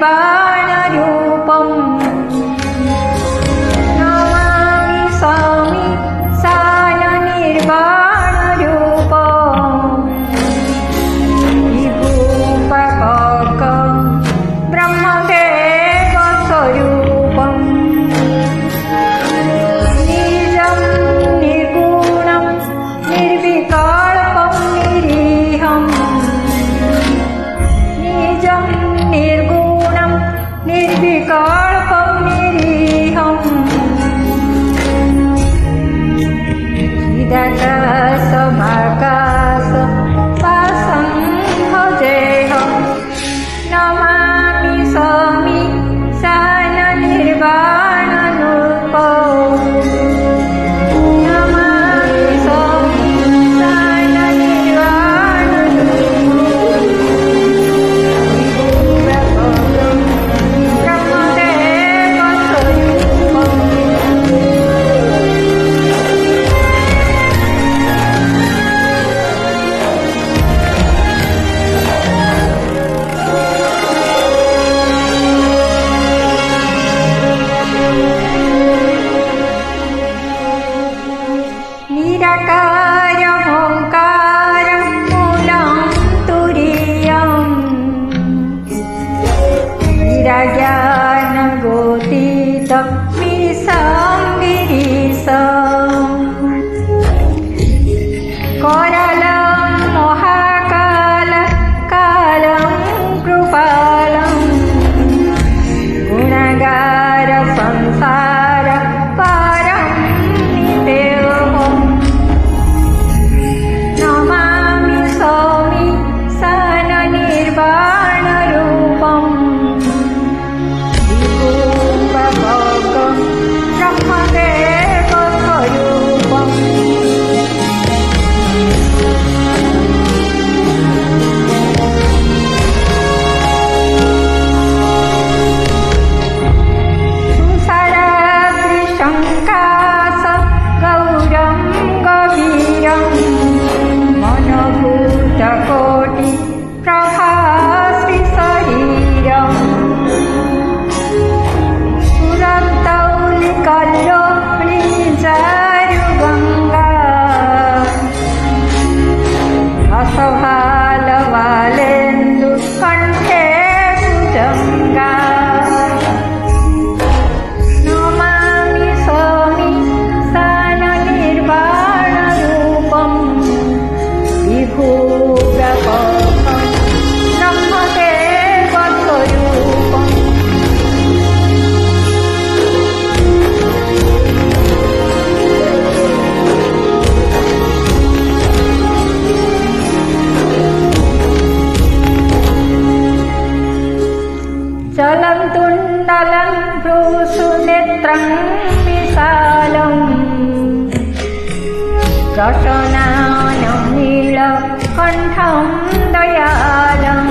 निर्वाणरूपम् नमामि स्वामी सायनिर्वाणरूपम् विभूपकं ब्रह्मदेवस्वरूपम् निजं निर्गुणं निर्विकल्पं निरीहम् निजं निर्गुणं निर्विकल्पं निरीहम् चिदाकाशमाकाशवासं भजेऽहं नमामि स्वामी सायनिर्वाणरूपम् नमामि स्वामी निराकारमोङ्कारं मूलं तुरीयम् निराज्ञानगोतीतं मीशं गिरीशम् करालं महाकालं कृपालं गुणगार संसार पारं नितेऽहम् नमामि स्वामी सायनिर्वाणरूपम् विभूपकं ब्रह्मदेवस्वरूपम् सुशराद्रिशङ्काश गौरं गभीरं मनोभूतकोटि प्रभाश्रीशरीरम् सुरतौलिकल्लोलिचारुगङ्गा रसभालवालेन्दुकण्ठे भुजङ्गा नमामि स्वामी सायनिर्वाणरूपम् विभूव्यपकं ब्रह्मदेवस्वरूपम् चलं तुण्डलं भ्रूसुनेत्रं विशालम् रसनानं नीलकण्ठं दयालम्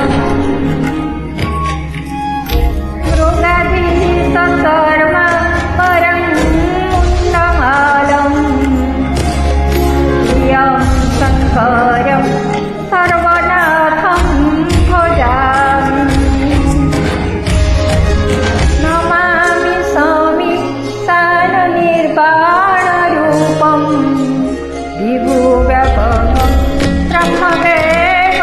मृगाधीशशर्मा परं मुण्डमालम् प्रियं शङ्करं सर्वनाथं भजामि नमामि स्वामी सायनिर्वाणरूपम् विभूव्यपकं ब्रह्मदेवस्वरूपम्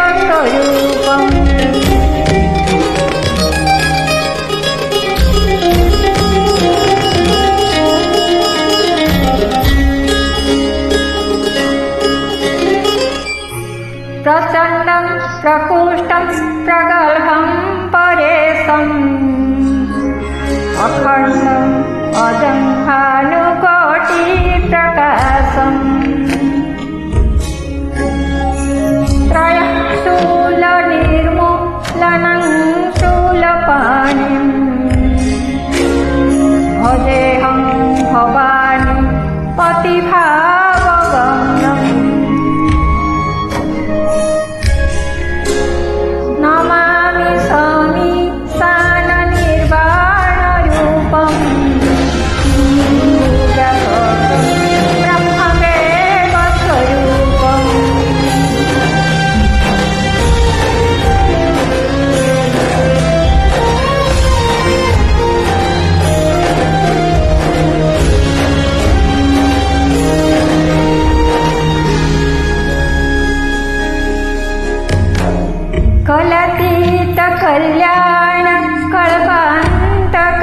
कल्याण कल्पान्तकारी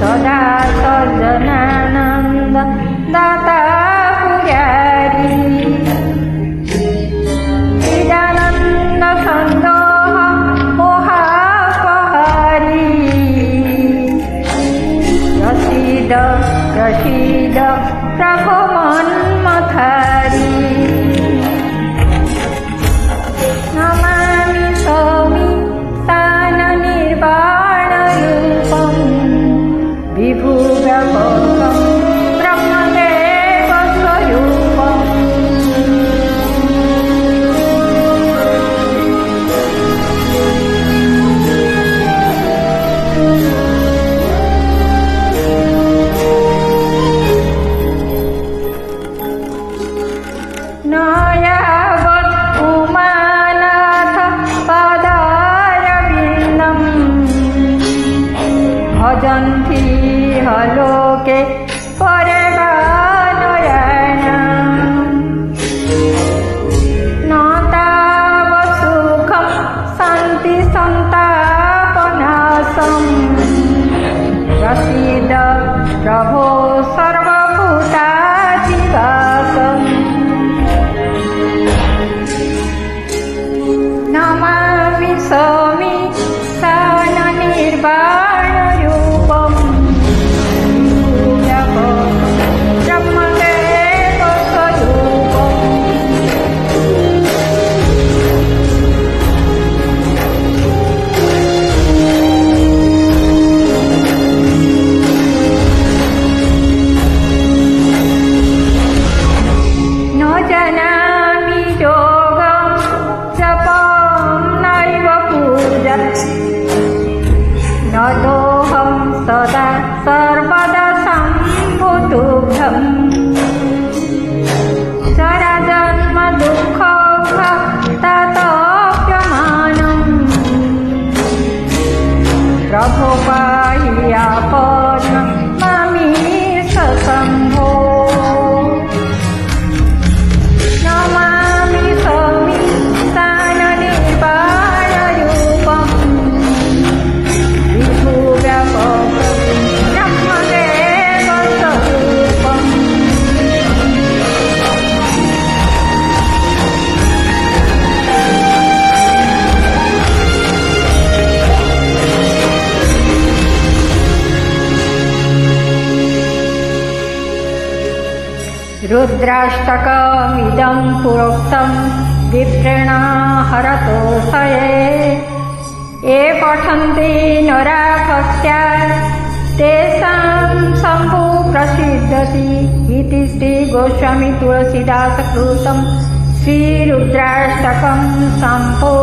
सदा सज्जनानंद दाता पुजारी चिदानंद संदोह मोहापहारी रसीद रसीद प्रभो मन्मथारी नमामि स्वामी स्थाननिर्वाणरूपं विभुव्यापकं ब्रह्मदेवस्वरूपम् न यावत् उमानाथ पादारविन्दम् भजन्ति लोके परेवानरायणम् न तावत् सुखं शान्ति सन्तापनाशम् प्रसीद प्रभो सर्वभूताधिवासम् नमामि स्वामी स्थाननिर्वाणरूपं ब्रह्मदेवस्वरूपम् न जानामि योगं जपं नैव पूजा न दोहं सदा सर्वदा सम्भुतुभ्यम् जराजन्म दुःखतातप्यमानम् प्रभो पाहि आपन्नं मामीश शम्भो नमामि स्वामी स्थाननिर्वाणरूपं विभुव्यापकं ब्रह्मदेवस्वरूपम् रुद्राष्टकमिदं पुरोक्तं विप्रेण हरतोषये ये पठन्ति नरा भक्त्या तेषां शम्भुः प्रसीदति इति श्रीगोस्वामी तुलसीदासकृतं श्रीरुद्राष्टकं शम्भो